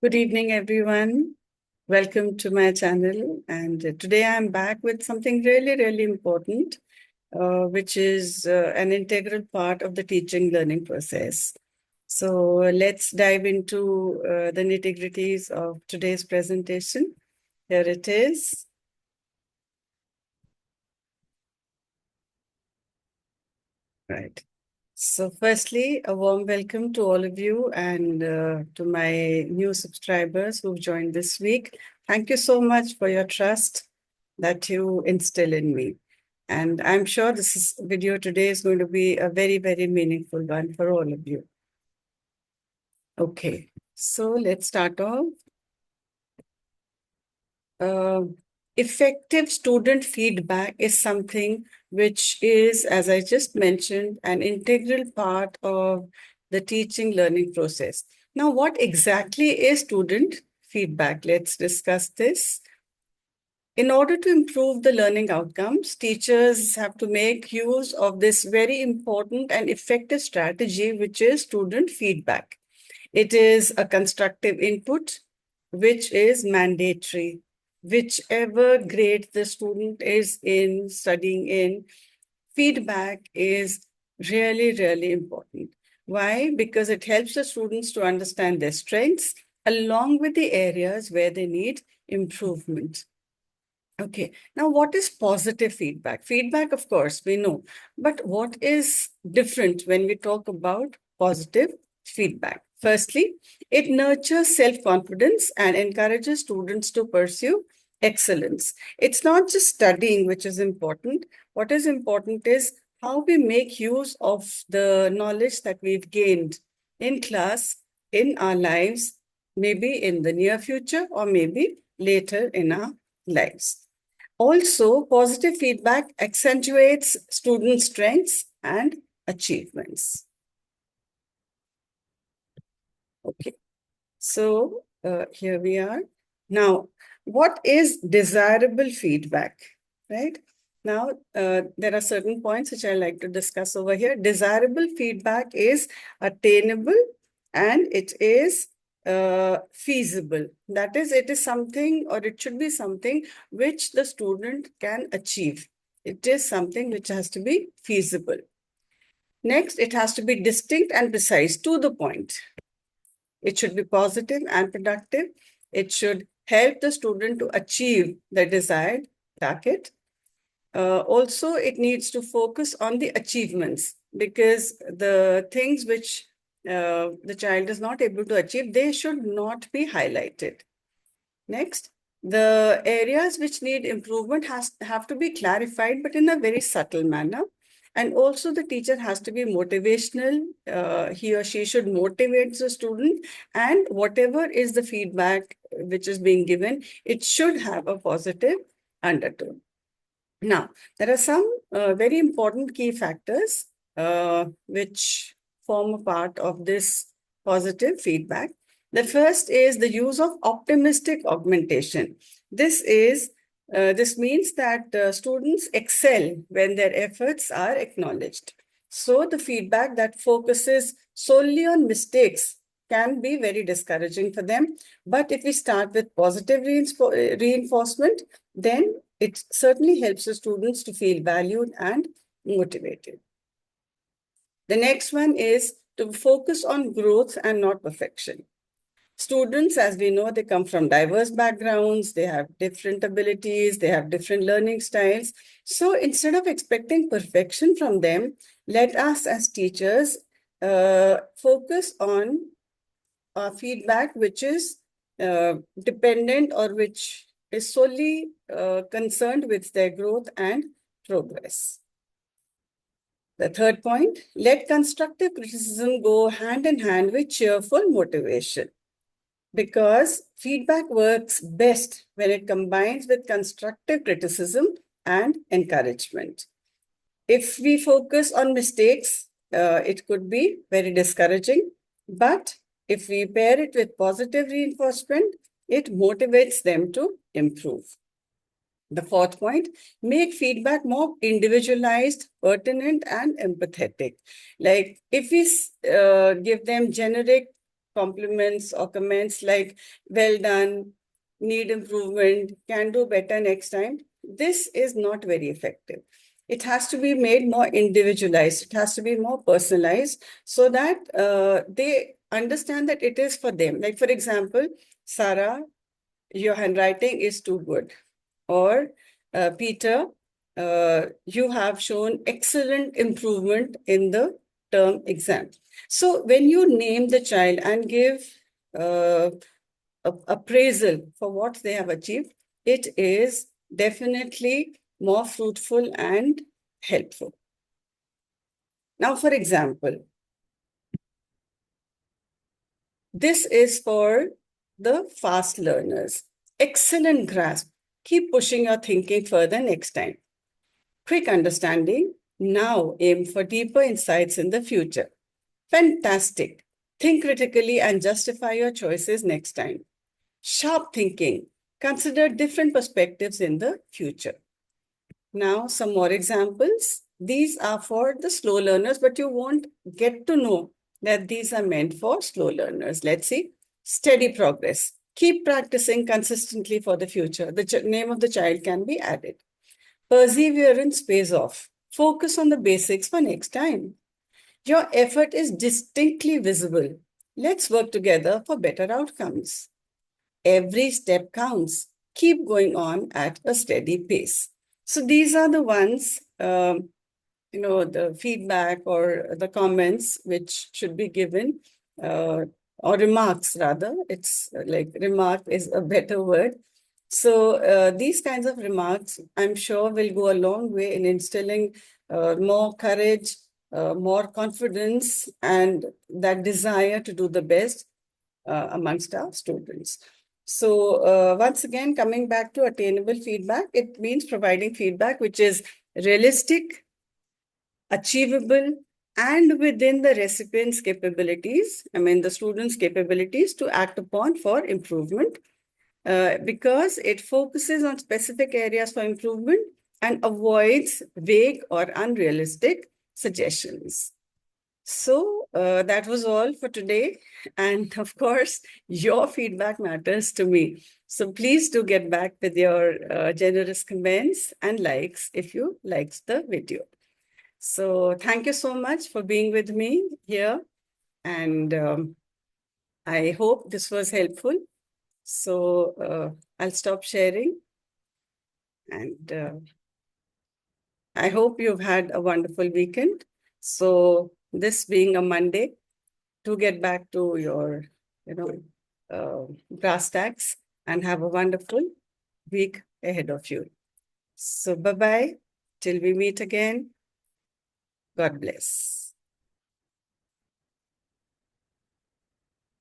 Good evening, everyone. Welcome to my channel. And today I'm back with something really, really important, which is an integral part of the teaching learning process. So let's dive into the nitty-gritties of today's presentation. Here it is. Right. So firstly, a warm welcome to all of you and to my new subscribers who've joined this week. Thank you so much for your trust that you instill in me. And I'm sure this video today is going to be a very, very meaningful one for all of you. Okay, so let's start off. Effective student feedback is something which is, as I just mentioned, an integral part of the teaching learning process. Now, what exactly is student feedback? Let's discuss this. In order to improve the learning outcomes, teachers have to make use of this very important and effective strategy, which is student feedback. It is a constructive input, which is mandatory. Whichever grade the student is in, studying in, feedback is really, really important. Why? Because it helps the students to understand their strengths along with the areas where they need improvement. Okay, now what is positive feedback? Feedback, of course, we know, but what is different when we talk about positive feedback? Firstly, it nurtures self-confidence and encourages students to pursue excellence. It's not just studying which is important. What is important is how we make use of the knowledge that we've gained in class, in our lives, maybe in the near future or maybe later in our lives. Also, positive feedback accentuates student strengths and achievements. Okay, so here we are. Now, what is desirable feedback, right? Now, there are certain points which I like to discuss over here. Desirable feedback is attainable and it is feasible. That is, it is something or it should be something which the student can achieve. It is something which has to be feasible. Next, it has to be distinct and precise, to the point. It should be positive and productive. It should help the student to achieve the desired target. Also, it needs to focus on the achievements because the things which the child is not able to achieve, they should not be highlighted. Next, the areas which need improvement have to be clarified, but in a very subtle manner. And also the teacher has to be motivational. He or she should motivate the student, and whatever is the feedback which is being given, it should have a positive undertone. Now, there are some very important key factors which form a part of this positive feedback. The first is the use of optimistic augmentation. This means that students excel when their efforts are acknowledged. So the feedback that focuses solely on mistakes can be very discouraging for them. But if we start with positive reinforcement, then it certainly helps the students to feel valued and motivated. The next one is to focus on growth and not perfection. Students, as we know, they come from diverse backgrounds, they have different abilities, they have different learning styles. So instead of expecting perfection from them, let us as teachers focus on feedback which is dependent or which is solely concerned with their growth and progress. The third point, let constructive criticism go hand in hand with cheerful motivation, because feedback works best when it combines with constructive criticism and encouragement. If we focus on mistakes, it could be very discouraging, but if we pair it with positive reinforcement, it motivates them to improve. The fourth point, make feedback more individualized, pertinent, and empathetic. Like if we give them generic compliments or comments like, well done, need improvement, can do better next time, this is not very effective. It has to be made more individualized. It has to be more personalized so that they understand that it is for them. Like, for example, Sarah, your handwriting is too good. Or Peter, you have shown excellent improvement in the term exam. So when you name the child and give uh, appraisal for what they have achieved, it is definitely more fruitful and helpful. Now, for example, this is for the fast learners. Excellent grasp. Keep pushing your thinking further next time. Quick understanding. Now aim for deeper insights in the future. Fantastic. Think critically and justify your choices next time. Sharp thinking. Consider different perspectives in the future. Now, some more examples. These are for the slow learners, but you won't get to know that these are meant for slow learners. Let's see. Steady progress. Keep practicing consistently for the future. The name of the child can be added. Perseverance pays off. Focus on the basics for next time. Your effort is distinctly visible. Let's work together for better outcomes. Every step counts. Keep going on at a steady pace. So these are the ones, the feedback or the comments which should be given, or remarks rather. It's like remark is a better word. So these kinds of remarks, I'm sure, will go a long way in instilling more courage, more confidence, and that desire to do the best amongst our students. So once again, coming back to attainable feedback, it means providing feedback which is realistic, achievable, and within the recipient's capabilities, the student's capabilities to act upon for improvement, because it focuses on specific areas for improvement and avoids vague or unrealistic suggestions. So that was all for today. And of course, your feedback matters to me. So please do get back with your generous comments and likes if you liked the video. So thank you so much for being with me here. And I hope this was helpful. So I'll stop sharing. And I hope you've had a wonderful weekend. So this being a Monday, to get back to your, brass tacks and have a wonderful week ahead of you. So bye-bye till we meet again. God bless.